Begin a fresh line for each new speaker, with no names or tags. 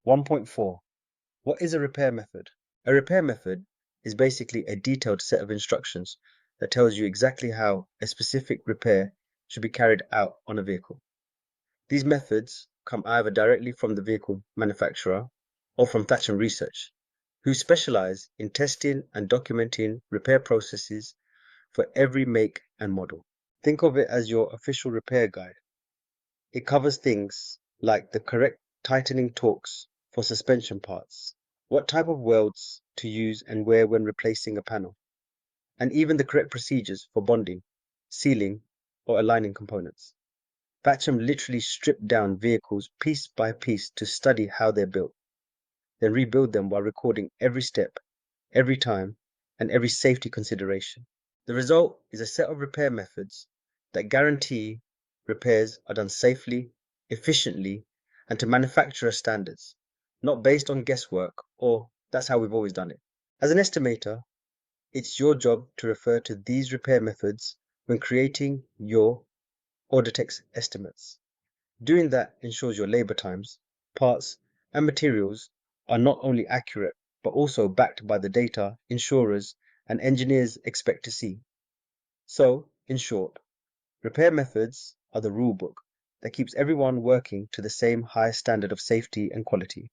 1.4. What is a repair method? A repair method is basically a detailed set of instructions that tells you exactly how a specific repair should be carried out on a vehicle. These methods come either directly from the vehicle manufacturer or from Thatcham Research, who specialize in testing and documenting repair processes for every make and model. Think of it as your official repair guide. It covers things like the correct tightening torques for suspension parts, what type of welds to use and where when replacing a panel, and even the correct procedures for bonding, sealing, or aligning components. Thatcham literally stripped down vehicles piece by piece to study how they're built, then rebuild them while recording every step, every time, and every safety consideration. The result is a set of repair methods that guarantee repairs are done safely, efficiently, and to manufacturer standards, not based on guesswork or that's how we've always done it. As an estimator, it's your job to refer to these repair methods when creating your Audatex estimates. Doing that ensures your labor times, parts, and materials are not only accurate, but also backed by the data insurers and engineers expect to see. So, in short, repair methods are the rule book that keeps everyone working to the same high standard of safety and quality.